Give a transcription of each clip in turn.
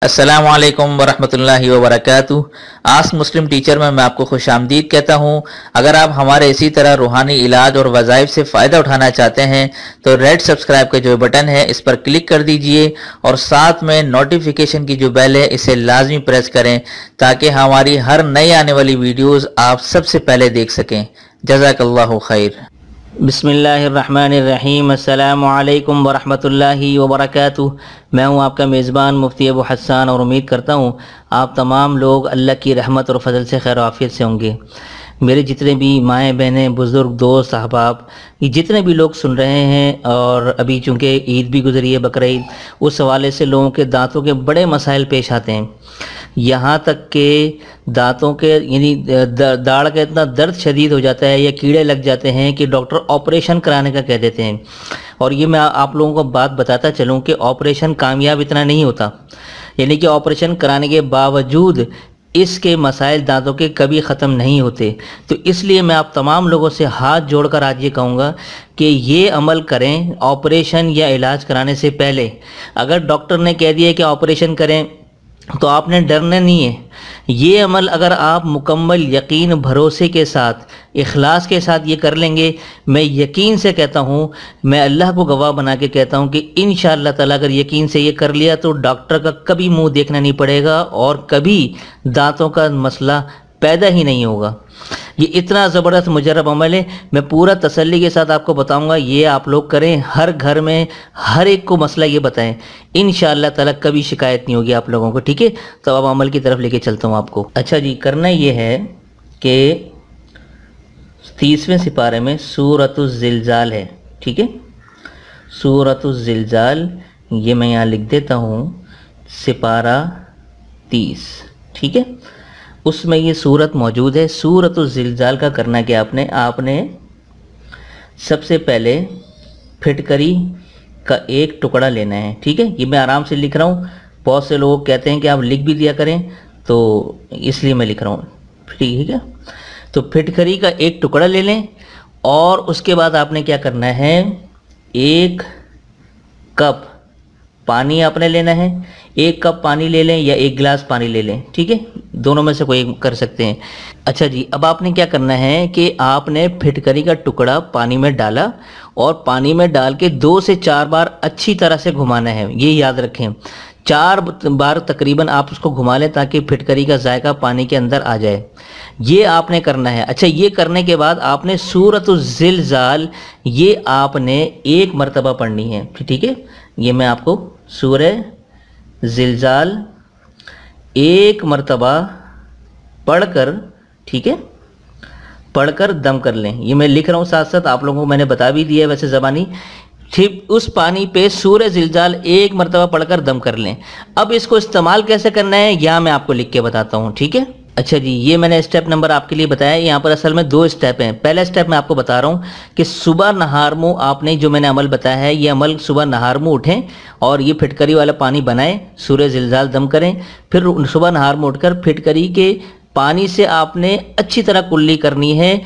अस्सलामु अलैकुम वरहमतुल्लाहि वबरकातुहू। आस्क मुस्लिम टीचर में मैं आपको खुशामदीद कहता हूँ। अगर आप हमारे इसी तरह रूहानी इलाज और वज़ाइफ से फ़ायदा उठाना चाहते हैं तो रेड सब्सक्राइब का जो बटन है इस पर क्लिक कर दीजिए और साथ में नोटिफिकेशन की जो बेल है इसे लाजमी प्रेस करें ताकि हमारी हर नई आने वाली वीडियोज़ आप सबसे पहले देख सकें। जज़ाकल्लाहु खैर। बिस्मिल्लाहिर्रहमानिर्रहीम। अस्सलामु अलैकुम वरहमतुल्लाहि वबरकातुहू। मैं हूँ आपका मेज़बान मुफ्ती अबू हसन और उम्मीद करता हूँ आप तमाम लोग अल्लाह की रहमत और फजल से खैर आफियत से होंगे। मेरे जितने भी माएँ बहनें बुज़ुर्ग दोस्त अहबाब ये जितने भी लोग सुन रहे हैं, और अभी चूँकि ईद भी गुजरी है, बकरा ईद, उस हवाले से लोगों के दांतों के बड़े मसाइल पेश आते हैं। यहाँ तक के दांतों के यानी दाढ़ का इतना दर्द शदीद हो जाता है या कीड़े लग जाते हैं कि डॉक्टर ऑपरेशन कराने का कह देते हैं। और ये मैं आप लोगों को बात बताता चलूँ कि ऑपरेशन कामयाब इतना नहीं होता, यानी कि ऑपरेशन कराने के बावजूद इसके मसाइल दांतों के कभी ख़त्म नहीं होते। तो इसलिए मैं आप तमाम लोगों से हाथ जोड़कर आज ये कहूँगा कि ये अमल करें ऑपरेशन या इलाज कराने से पहले। अगर डॉक्टर ने कह दिया कि ऑपरेशन करें तो आपने डरना नहीं है। ये अमल अगर आप मुकम्मल यकीन भरोसे के साथ इखलास के साथ ये कर लेंगे, मैं यकीन से कहता हूँ, मैं अल्लाह को गवाह बना के कहता हूँ कि इंशाअल्लाह ताला अगर यकीन से ये कर लिया तो डॉक्टर का कभी मुंह देखना नहीं पड़ेगा और कभी दांतों का मसला पैदा ही नहीं होगा। ये इतना ज़बरदस्त मुजरब अमल है। मैं पूरा तसल्ली के साथ आपको बताऊंगा, ये आप लोग करें, हर घर में हर एक को मसला ये बताएं, इंशाअल्लाह ताला कभी शिकायत नहीं होगी आप लोगों को। ठीक है, तो अब अमल की तरफ लेके चलता हूँ आपको। अच्छा जी, करना ये है कि 30वें सिपारे में सूरतुज़ ज़िलज़ाल है। ठीक है, सूरतुज़ ज़िलज़ाल ये मैं यहाँ लिख देता हूँ, सिपारा 30। ठीक है, उसमें ये सूरत मौजूद है। सूरतुज़ ज़िलज़ाल का करना कि आपने सबसे पहले फिटकरी का एक टुकड़ा लेना है। ठीक है, ये मैं आराम से लिख रहा हूँ, बहुत से लोग कहते हैं कि आप लिख भी दिया करें, तो इसलिए मैं लिख रहा हूँ। ठीक है, तो फिटकरी का एक टुकड़ा ले लें और उसके बाद आपने क्या करना है, 1 कप पानी आपने लेना है। 1 कप पानी ले लें या 1 गिलास पानी ले लें। ठीक है, दोनों में से कोई कर सकते हैं। अच्छा जी, अब आपने क्या करना है कि आपने फिटकरी का टुकड़ा पानी में डाला और पानी में डाल के 2 से 4 बार अच्छी तरह से घुमाना है। ये याद रखें, 4 बार तकरीबन आप उसको घुमा लें ताकि फिटकरी का जायका पानी के अंदर आ जाए। ये आपने करना है। अच्छा, ये करने के बाद आपने सूरतुज़ ज़िलज़ाल ये आपने 1 मरतबा पढ़नी है। ठीक है, ये मैं आपको सूरह ज़िलज़ाल 1 मरतबा पढ़कर, ठीक है, पढ़कर दम कर लें। ये मैं लिख रहा हूँ, साथ साथ आप लोगों को मैंने बता भी दिया है वैसे ज़बानी। ठीक, उस पानी पे सूरह ज़िलज़ाल 1 मरतबा पढ़कर दम कर लें। अब इसको इस्तेमाल कैसे करना है यहाँ मैं आपको लिख के बताता हूँ। ठीक है, अच्छा जी, ये मैंने स्टेप नंबर आपके लिए बताया। यहाँ पर असल में 2 स्टेप हैं। पहला स्टेप मैं आपको बता रहा हूँ कि सुबह नहार मुँह आपने जो मैंने अमल बताया है, ये अमल सुबह नहार मुँह उठें और ये फिटकरी वाला पानी बनाएं, सूरह ज़िलज़ाल दम करें। फिर सुबह नहार मुँह उठकर फिटकरी के पानी से आपने अच्छी तरह कुल्ली करनी है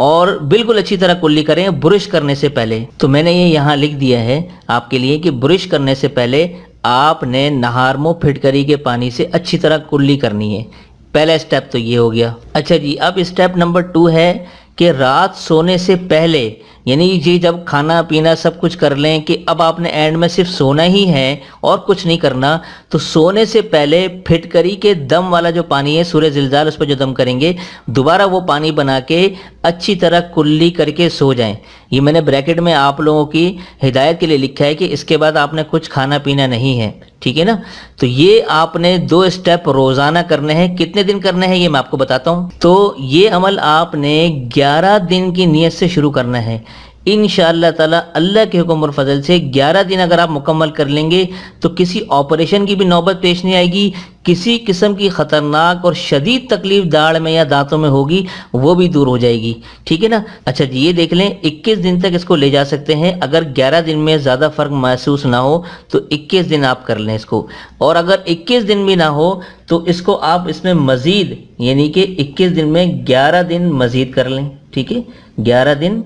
और बिल्कुल अच्छी तरह कुल्ली करें ब्रश करने से पहले। तो मैंने ये यहाँ लिख दिया है आपके लिए कि ब्रश करने से पहले आपने नहार मुँह फिटकरी के पानी से अच्छी तरह कुल्ली करनी है। पहला स्टेप तो ये हो गया। अच्छा जी, अब स्टेप नंबर 2 है कि रात सोने से पहले, यानी जी जब खाना पीना सब कुछ कर लें कि अब आपने एंड में सिर्फ सोना ही है और कुछ नहीं करना, तो सोने से पहले फिटकरी के दम वाला जो पानी है सूरह ज़िलज़ाल उस पर जो दम करेंगे, दोबारा वो पानी बना के अच्छी तरह कुल्ली करके सो जाएं। ये मैंने ब्रैकेट में आप लोगों की हिदायत के लिए लिखा है कि इसके बाद आपने कुछ खाना पीना नहीं है। ठीक है ना, तो ये आपने 2 स्टेप रोज़ाना करने हैं। कितने दिन करने हैं ये मैं आपको बताता हूँ। तो ये अमल आपने 11 दिन की नीयत से शुरू करना है। इंशाअल्लाह ताला अल्लाह के हुक्म और फजल से 11 दिन अगर आप मुकम्मल कर लेंगे तो किसी ऑपरेशन की भी नौबत पेश नहीं आएगी। किसी किस्म की ख़तरनाक और शदीद तकलीफ दाढ़ में या दांतों में होगी वो भी दूर हो जाएगी। ठीक है ना। अच्छा जी, ये देख लें, 21 दिन तक इसको ले जा सकते हैं। अगर 11 दिन में ज़्यादा फ़र्क महसूस ना हो तो 21 दिन आप कर लें इसको, और अगर 21 दिन भी ना हो तो इसको आप इसमें मज़ीद, यानी कि 21 दिन में 11 दिन मज़ीद कर लें। ठीक है, 11 दिन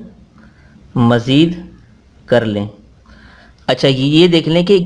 मज़ीद कर लें अच्छा, ये देख लें कि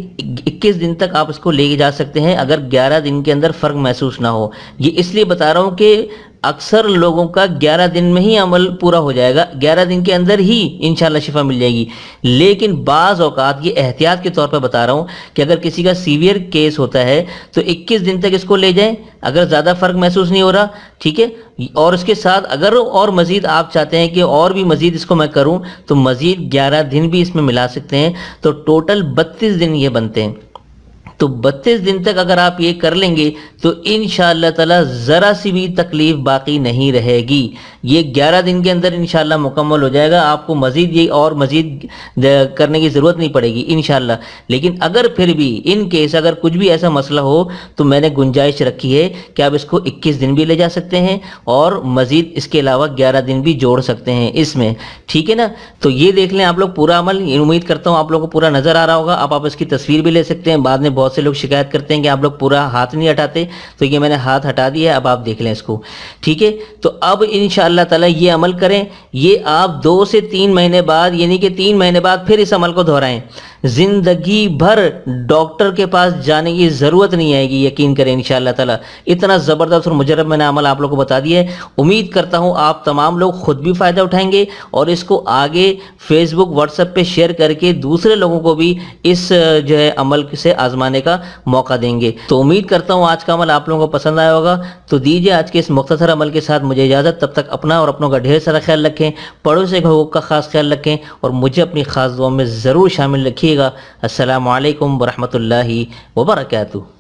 21 दिन तक आप इसको लेके जा सकते हैं अगर 11 दिन के अंदर फ़र्क महसूस ना हो। ये इसलिए बता रहा हूँ कि अक्सर लोगों का 11 दिन में ही अमल पूरा हो जाएगा, 11 दिन के अंदर ही इंशाल्लाह शिफा मिल जाएगी। लेकिन बाज़ औक़ात, ये एहतियात के तौर पर बता रहा हूँ कि अगर किसी का सीवियर केस होता है तो 21 दिन तक इसको ले जाएं अगर ज़्यादा फ़र्क महसूस नहीं हो रहा, ठीक है। और उसके साथ अगर और मज़ीद आप चाहते हैं कि और भी मज़ीद इसको मैं करूँ तो मज़ीद 11 दिन भी इसमें मिला सकते हैं, तो टोटल 32 दिन ये बनते हैं। तो 32 दिन तक अगर आप ये कर लेंगे तो इंशाअल्लाह ताला ज़रा सी भी तकलीफ़ बाकी नहीं रहेगी। ये 11 दिन के अंदर इंशाअल्लाह मुकम्मल हो जाएगा, आपको मज़ीद ये और मज़ीद करने की ज़रूरत नहीं पड़ेगी इंशाअल्लाह। लेकिन अगर फिर भी इन केस अगर कुछ भी ऐसा मसला हो तो मैंने गुंजाइश रखी है कि आप इसको 21 दिन भी ले जा सकते हैं और मज़ीद इसके अलावा 11 दिन भी जोड़ सकते हैं इसमें, ठीक है ना। तो ये देख लें आप लोग पूरा अमल, उम्मीद करता हूँ आप लोगों को पूरा नज़र आ रहा होगा। आप इसकी तस्वीर भी ले सकते हैं। बाद में बहुत से लोग शिकायत करते हैं कि आप लोग पूरा हाथ नहीं हटाते, तो ये मैंने हाथ हटा दिया है, अब आप देख लें इसको, ठीक है। तो अब इंशाअल्लाह ताला ये अमल करें। ये आप 2 से 3 महीने बाद, यानी कि 3 महीने बाद फिर इस अमल को दोहराएं। जिंदगी भर डॉक्टर के पास जाने की ज़रूरत नहीं आएगी, यकीन करें इंशाअल्लाह ताला। इतना ज़बरदस्त और मुजरब मैंने अमल आप लोगों को बता दिया है। उम्मीद करता हूँ आप तमाम लोग खुद भी फ़ायदा उठाएंगे और इसको आगे फेसबुक व्हाट्सएप पे शेयर करके दूसरे लोगों को भी इस जो है अमल से आजमाने का मौका देंगे। तो उम्मीद करता हूँ आज का अमल आप लोगों को पसंद आया होगा। तो दीजिए आज के इस मुख्तसर अमल के साथ मुझे इजाज़त। तब तक अपना और अपनों का ढेर सारा ख्याल रखें, पड़ोसी के हुकूक का खास ख्याल रखें और मुझे अपनी खास दुआ में ज़रूर शामिल रखिएगा। अस्सलामु अलैकुम वरहमतुल्लाहि वबरकातुहू।